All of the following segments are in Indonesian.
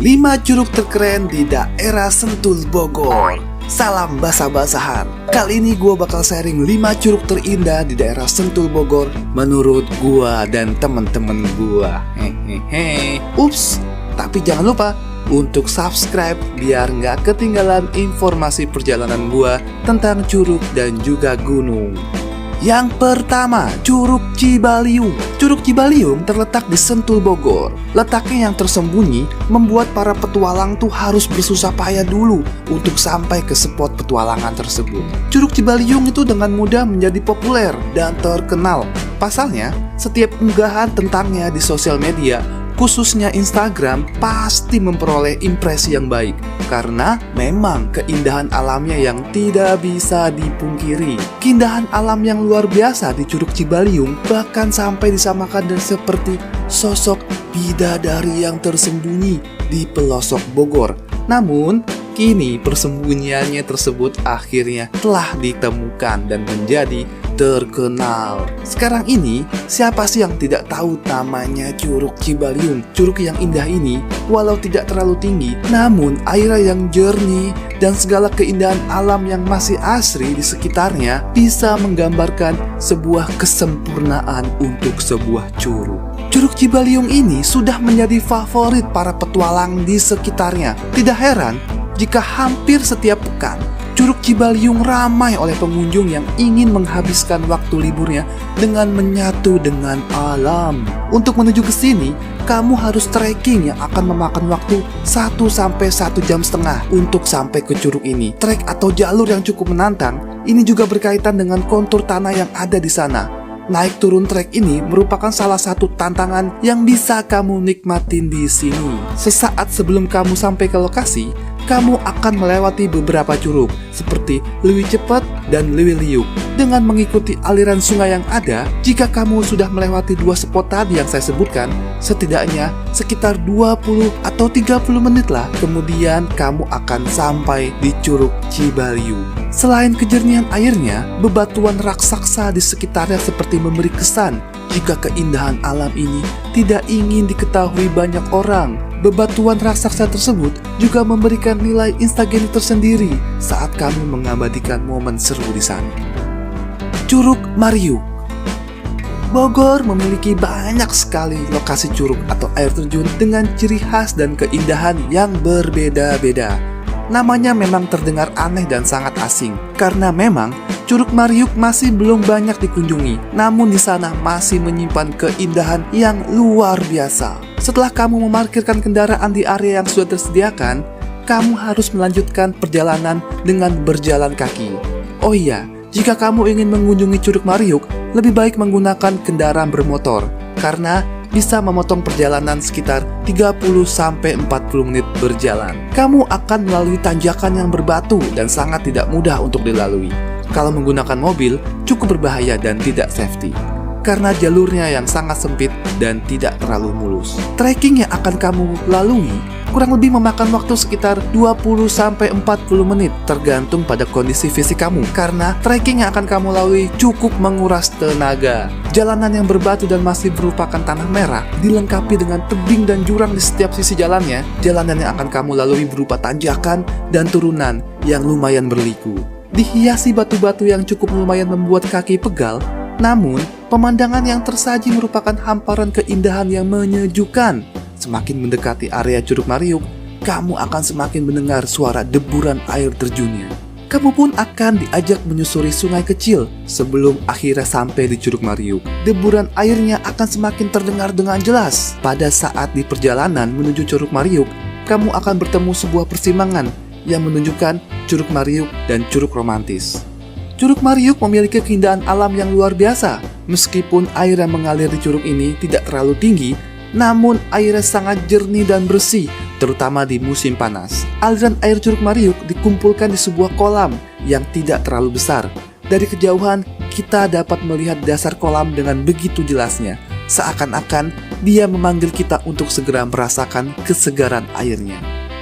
5 curug terkeren di daerah Sentul Bogor. Salam basa-basahan. Kali ini gue bakal sharing 5 curug terindah di daerah Sentul Bogor menurut gue dan temen-temen gue. Ups, tapi jangan lupa untuk subscribe biar nggak ketinggalan informasi perjalanan gue tentang curug dan juga gunung. Yang pertama, Curug Cibaliung. Curug Cibaliung terletak di Sentul Bogor. Letaknya yang tersembunyi membuat para petualang tuh harus bersusah payah dulu untuk sampai ke spot petualangan tersebut. Curug Cibaliung itu dengan mudah menjadi populer dan terkenal. Pasalnya, setiap unggahan tentangnya di sosial media, khususnya Instagram, pasti memperoleh impresi yang baik karena memang keindahan alamnya yang tidak bisa dipungkiri. Keindahan alam yang luar biasa di Curug Cibaliung bahkan sampai disamakan dan seperti sosok bidadari yang tersembunyi di pelosok Bogor. Namun, kini persembunyiannya tersebut akhirnya telah ditemukan dan menjadi terkenal. Sekarang ini, siapa sih yang tidak tahu namanya Curug Cibaliung? Curug yang indah ini, walau tidak terlalu tinggi, namun airnya yang jernih dan segala keindahan alam yang masih asri di sekitarnya bisa menggambarkan sebuah kesempurnaan untuk sebuah curug. Curug Cibaliung ini sudah menjadi favorit para petualang di sekitarnya. Tidak heran jika hampir setiap pekan Curug Cibaliung ramai oleh pengunjung yang ingin menghabiskan waktu liburnya dengan menyatu dengan alam. Untuk menuju ke sini, kamu harus trekking yang akan memakan waktu 1-1,5 jam untuk sampai ke curug ini. Trek atau jalur yang cukup menantang, ini juga berkaitan dengan kontur tanah yang ada di sana. Naik turun trek ini merupakan salah satu tantangan yang bisa kamu nikmatin di sini. Sesaat sebelum kamu sampai ke lokasi, kamu akan melewati beberapa curug seperti Lewi Cepet dan Lewi Liuk. Dengan mengikuti aliran sungai yang ada, jika kamu sudah melewati 2 spot tadi yang saya sebutkan, setidaknya sekitar 20 atau 30 menit lah, kemudian kamu akan sampai di Curug Cibaliung. Selain kejernihan airnya, bebatuan raksasa di sekitarnya seperti memberi kesan jika keindahan alam ini tidak ingin diketahui banyak orang. Bebatuan raksasa tersebut juga memberikan nilai instagramik tersendiri saat kamu mengabadikan momen seru di sana. Curug Mariuk. Bogor memiliki banyak sekali lokasi curug atau air terjun dengan ciri khas dan keindahan yang berbeda-beda. Namanya memang terdengar aneh dan sangat asing karena memang Curug Mariuk masih belum banyak dikunjungi, namun di sana masih menyimpan keindahan yang luar biasa. Setelah kamu memarkirkan kendaraan di area yang sudah tersediakan, kamu harus melanjutkan perjalanan dengan berjalan kaki. Oh iya, jika kamu ingin mengunjungi Curug Mariuk, lebih baik menggunakan kendaraan bermotor karena bisa memotong perjalanan sekitar 30-40 menit berjalan. Kamu akan melalui tanjakan yang berbatu dan sangat tidak mudah untuk dilalui. Kalau menggunakan mobil, cukup berbahaya dan tidak safety karena jalurnya yang sangat sempit dan tidak terlalu mulus. Trekking yang akan kamu lalui kurang lebih memakan waktu sekitar 20-40 menit tergantung pada kondisi fisik kamu karena trekking yang akan kamu lalui cukup menguras tenaga. Jalanan yang berbatu dan masih merupakan tanah merah dilengkapi dengan tebing dan jurang di setiap sisi jalannya. Jalanan yang akan kamu lalui berupa tanjakan dan turunan yang lumayan berliku. Dihiasi batu-batu yang cukup lumayan membuat kaki pegal, namun pemandangan yang tersaji merupakan hamparan keindahan yang menyejukkan. Semakin mendekati area Curug Mariuk, kamu akan semakin mendengar suara deburan air terjunnya. Kamu pun akan diajak menyusuri sungai kecil sebelum akhirnya sampai di Curug Mariuk. Deburan airnya akan semakin terdengar dengan jelas. Pada saat di perjalanan menuju Curug Mariuk, kamu akan bertemu sebuah persimpangan yang menunjukkan Curug Mariuk dan Curug Romantis. Curug Mariuk memiliki keindahan alam yang luar biasa. Meskipun air yang mengalir di curug ini tidak terlalu tinggi, namun airnya sangat jernih dan bersih, terutama di musim panas. Aliran air Curug Mariuk dikumpulkan di sebuah kolam yang tidak terlalu besar. Dari kejauhan, kita dapat melihat dasar kolam dengan begitu jelasnya. Seakan-akan dia memanggil kita untuk segera merasakan kesegaran airnya.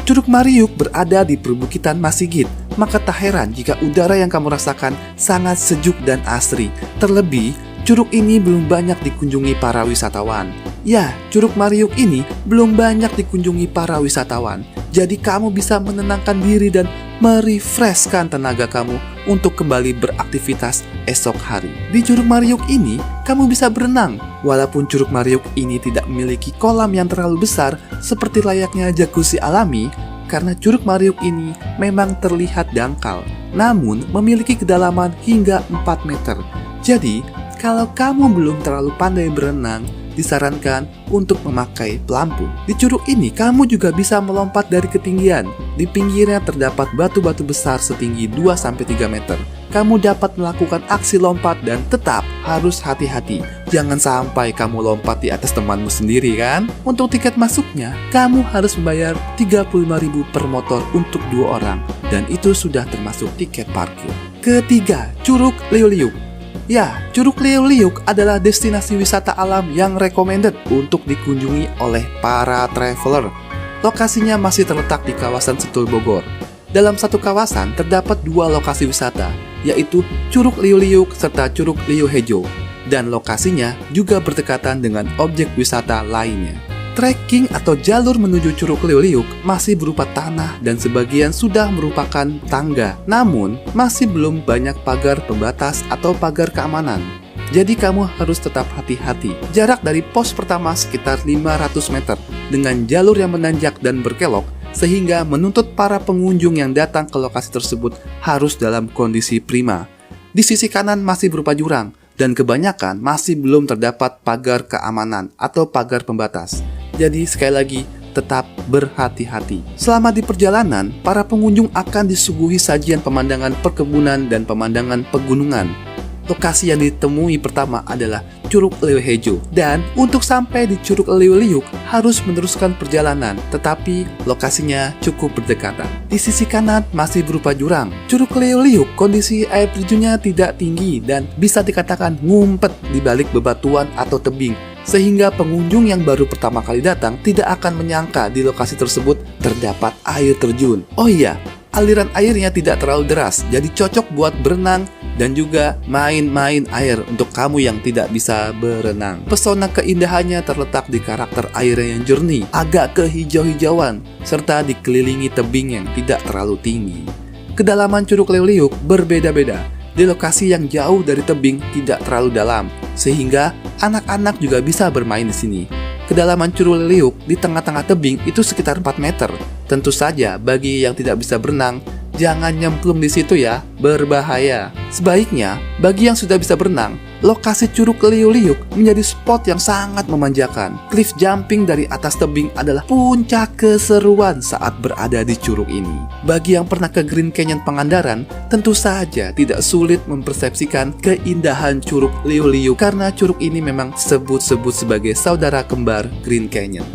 Curug Mariuk berada di perbukitan Masigit, maka tak heran jika udara yang kamu rasakan sangat sejuk dan asri. Terlebih, curug ini belum banyak dikunjungi para wisatawan. Ya, Curug Mariuk ini belum banyak dikunjungi para wisatawan. Jadi kamu bisa menenangkan diri dan merefreshkan tenaga kamu untuk kembali beraktivitas esok hari. Di Curug Mariuk ini, kamu bisa berenang. Walaupun Curug Mariuk ini tidak memiliki kolam yang terlalu besar seperti layaknya jacuzzi alami, karena Curug Mariuk ini memang terlihat dangkal, namun memiliki kedalaman hingga 4 meter. Jadi, kalau kamu belum terlalu pandai berenang, disarankan untuk memakai pelampung. Di curug ini, kamu juga bisa melompat dari ketinggian. Di pinggirnya terdapat batu-batu besar setinggi 2-3 meter. Kamu dapat melakukan aksi lompat dan tetap harus hati-hati. Jangan sampai kamu lompat di atas temanmu sendiri kan? Untuk tiket masuknya, kamu harus membayar 35.000 per motor untuk 2 orang. Dan itu sudah termasuk tiket parkir. Ketiga, Curug Liuliuk. Ya, Curug Liuliuk adalah destinasi wisata alam yang recommended untuk dikunjungi oleh para traveler. Lokasinya masih terletak di kawasan Sentul Bogor. Dalam satu kawasan terdapat 2 lokasi wisata, yaitu Curug Liuliuk serta Curug Liuhejo. Dan lokasinya juga berdekatan dengan objek wisata lainnya. Trekking atau jalur menuju Curug Liuliuk masih berupa tanah dan sebagian sudah merupakan tangga. Namun, masih belum banyak pagar pembatas atau pagar keamanan. Jadi kamu harus tetap hati-hati. Jarak dari pos pertama sekitar 500 meter dengan jalur yang menanjak dan berkelok, sehingga menuntut para pengunjung yang datang ke lokasi tersebut harus dalam kondisi prima. Di sisi kanan masih berupa jurang, dan kebanyakan masih belum terdapat pagar keamanan atau pagar pembatas. Jadi sekali lagi, tetap berhati-hati. Selama di perjalanan, para pengunjung akan disuguhi sajian pemandangan perkebunan dan pemandangan pegunungan. Lokasi yang ditemui pertama adalah Curug Liuhejo. Dan untuk sampai di Curug Liuliuk harus meneruskan perjalanan, tetapi lokasinya cukup berdekatan. Di sisi kanan masih berupa jurang. Curug Liuliuk kondisi air terjunnya tidak tinggi dan bisa dikatakan ngumpet di balik bebatuan atau tebing, sehingga pengunjung yang baru pertama kali datang tidak akan menyangka di lokasi tersebut terdapat air terjun. Oh iya, aliran airnya tidak terlalu deras, jadi cocok buat berenang dan juga main-main air untuk kamu yang tidak bisa berenang. Pesona keindahannya terletak di karakter airnya yang jernih, agak kehijau-hijauan, serta dikelilingi tebing yang tidak terlalu tinggi. Kedalaman Curug Liuliuk berbeda-beda. Di lokasi yang jauh dari tebing tidak terlalu dalam, sehingga anak-anak juga bisa bermain di sini. Kedalaman Curug Liuliuk di tengah-tengah tebing itu sekitar 4 meter. Tentu saja bagi yang tidak bisa berenang, jangan nyemplung di situ ya, berbahaya. Sebaiknya, bagi yang sudah bisa berenang, lokasi Curug Liuliuk menjadi spot yang sangat memanjakan. Cliff jumping dari atas tebing adalah puncak keseruan saat berada di curug ini. Bagi yang pernah ke Green Canyon Pangandaran, tentu saja tidak sulit mempersepsikan keindahan Curug Liuliuk karena curug ini memang disebut-sebut sebagai saudara kembar Green Canyon.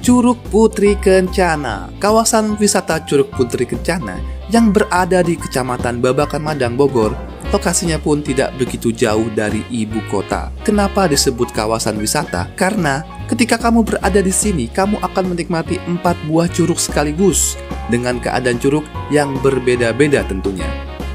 Curug Putri Kencana. Kawasan wisata Curug Putri Kencana yang berada di Kecamatan Babakan Madang, Bogor, lokasinya pun tidak begitu jauh dari ibu kota. Kenapa disebut kawasan wisata? Karena ketika kamu berada di sini, kamu akan menikmati 4 buah curug sekaligus dengan keadaan curug yang berbeda-beda tentunya.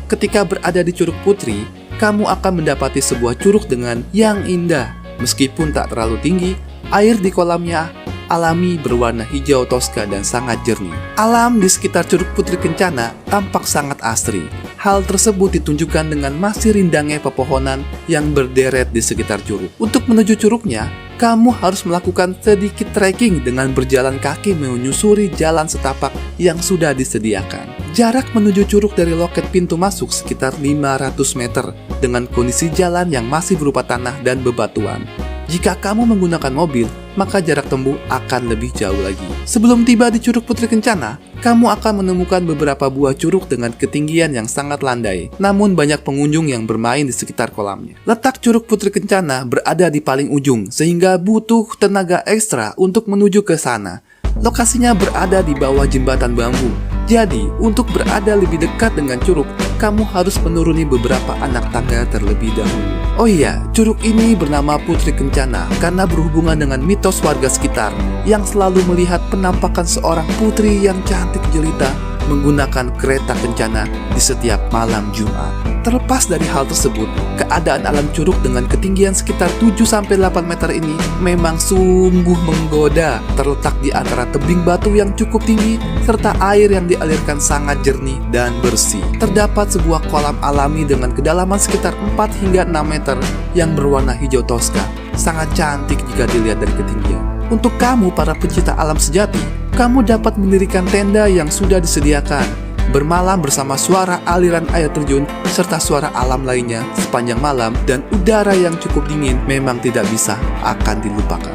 Ketika berada di Curug Putri, kamu akan mendapati sebuah curug dengan yang indah. Meskipun tak terlalu tinggi, air di kolamnya alami berwarna hijau toska dan sangat jernih. Alam di sekitar Curug Putri Kencana tampak sangat asri. Hal tersebut ditunjukkan dengan masih rindangnya pepohonan yang berderet di sekitar curug. Untuk menuju curugnya, kamu harus melakukan sedikit trekking dengan berjalan kaki menyusuri jalan setapak yang sudah disediakan. Jarak menuju curug dari loket pintu masuk sekitar 500 meter dengan kondisi jalan yang masih berupa tanah dan bebatuan. Jika kamu menggunakan mobil, maka jarak tempuh akan lebih jauh lagi. Sebelum tiba di Curug Putri Kencana, kamu akan menemukan beberapa buah curug dengan ketinggian yang sangat landai. Namun banyak pengunjung yang bermain di sekitar kolamnya. Letak Curug Putri Kencana berada di paling ujung, sehingga butuh tenaga ekstra untuk menuju ke sana. Lokasinya berada di bawah jembatan bambu. Jadi, untuk berada lebih dekat dengan curug, kamu harus menuruni beberapa anak tangga terlebih dahulu. Oh iya, curug ini bernama Putri Kencana karena berhubungan dengan mitos warga sekitar yang selalu melihat penampakan seorang putri yang cantik jelita menggunakan kereta kencana di setiap malam Jumat. Terlepas dari hal tersebut, keadaan alam curug dengan ketinggian sekitar 7-8 meter ini memang sungguh menggoda. Terletak di antara tebing batu yang cukup tinggi serta air yang dialirkan sangat jernih dan bersih. Terdapat sebuah kolam alami dengan kedalaman sekitar 4 hingga 6 meter yang berwarna hijau toska. Sangat cantik jika dilihat dari ketinggian. Untuk kamu para pecinta alam sejati, kamu dapat mendirikan tenda yang sudah disediakan. Bermalam bersama suara aliran air terjun serta suara alam lainnya sepanjang malam dan udara yang cukup dingin memang tidak bisa akan dilupakan.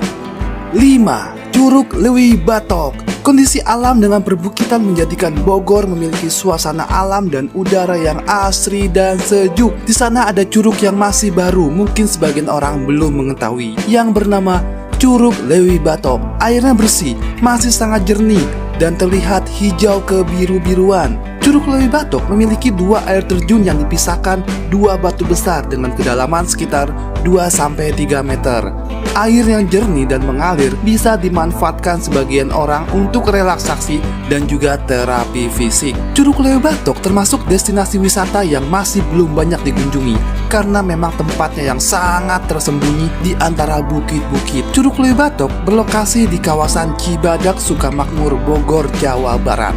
5. Curug Lewi Batok. Kondisi alam dengan perbukitan menjadikan Bogor memiliki suasana alam dan udara yang asri dan sejuk. Di sana ada curug yang masih baru, mungkin sebagian orang belum mengetahui, yang bernama Curug Lewi Batok. Airnya bersih, masih sangat jernih dan terlihat hijau kebiru-biruan. Curug Lewi Batok memiliki 2 air terjun yang dipisahkan 2 batu besar dengan kedalaman sekitar 2-3 meter. Air yang jernih dan mengalir bisa dimanfaatkan sebagian orang untuk relaksasi dan juga terapi fisik. Curug Lewi Batok termasuk destinasi wisata yang masih belum banyak dikunjungi karena memang tempatnya yang sangat tersembunyi di antara bukit-bukit. Curug Lewi Batok berlokasi di kawasan Cibadak, Sukamakmur, Bogor, Jawa Barat.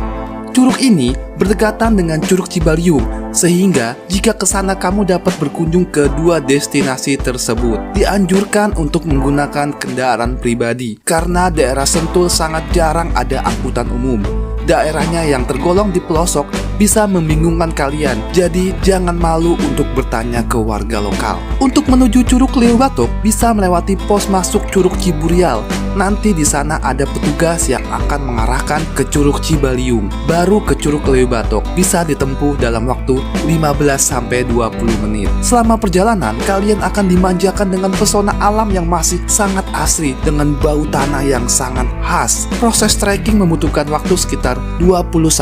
Curug ini berdekatan dengan Curug Cibaliung, sehingga jika ke sana kamu dapat berkunjung ke 2 destinasi tersebut. Dianjurkan untuk menggunakan kendaraan pribadi karena daerah Sentul sangat jarang ada angkutan umum. Daerahnya yang tergolong di pelosok bisa membingungkan kalian, jadi jangan malu untuk bertanya ke warga lokal. Untuk menuju Curug Lewi Batok bisa melewati pos masuk Curug Ciburial. Nanti di sana ada petugas yang akan mengarahkan ke Curug Cibaliung. Baru ke Curug Lewi Batok bisa ditempuh dalam waktu 15-20 menit. Selama perjalanan, kalian akan dimanjakan dengan pesona alam yang masih sangat asri dengan bau tanah yang sangat khas. Proses trekking membutuhkan waktu sekitar 20-30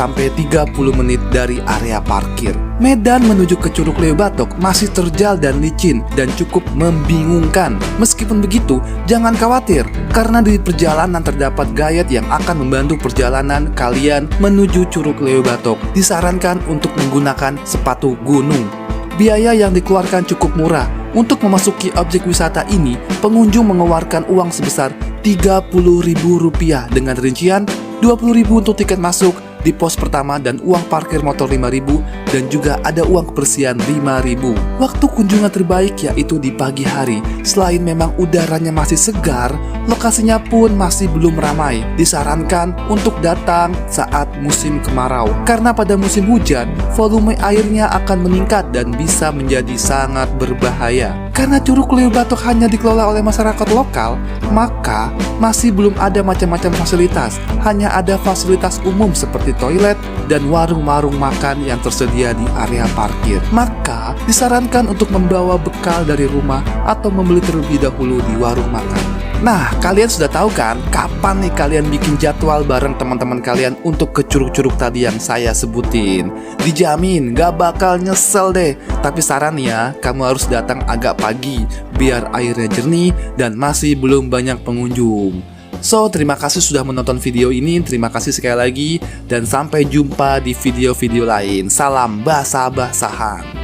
menit dari area parkir. Medan menuju ke Curug Lewi Batok masih terjal dan licin dan cukup membingungkan. Meskipun begitu, jangan khawatir karena di perjalanan terdapat guide yang akan membantu perjalanan kalian menuju Curug Lewi Batok. Disarankan untuk menggunakan sepatu gunung. Biaya yang dikeluarkan cukup murah. Untuk memasuki objek wisata ini, pengunjung mengeluarkan uang sebesar Rp30.000 dengan rincian Rp20.000 untuk tiket masuk di pos pertama dan uang parkir motor Rp5.000 dan juga ada uang kebersihan Rp5.000. Waktu kunjungan terbaik yaitu di pagi hari. Selain memang udaranya masih segar, lokasinya pun masih belum ramai. Disarankan untuk datang saat musim kemarau karena pada musim hujan volume airnya akan meningkat dan bisa menjadi sangat berbahaya. Karena Curug Lewi Batok hanya dikelola oleh masyarakat lokal, maka masih belum ada macam-macam fasilitas. Hanya ada fasilitas umum seperti toilet dan warung-warung makan yang tersedia di area parkir. Maka disarankan untuk membawa bekal dari rumah atau membeli terlebih dahulu di warung makan. Nah, kalian sudah tahu kan kapan nih kalian bikin jadwal bareng teman-teman kalian untuk ke curug-curug tadi yang saya sebutin. Dijamin gak bakal nyesel deh. Tapi saran ya, kamu harus datang agak pagi biar airnya jernih dan masih belum banyak pengunjung. So, terima kasih sudah menonton video ini. Terima kasih sekali lagi dan sampai jumpa di video-video lain. Salam basah-basahan.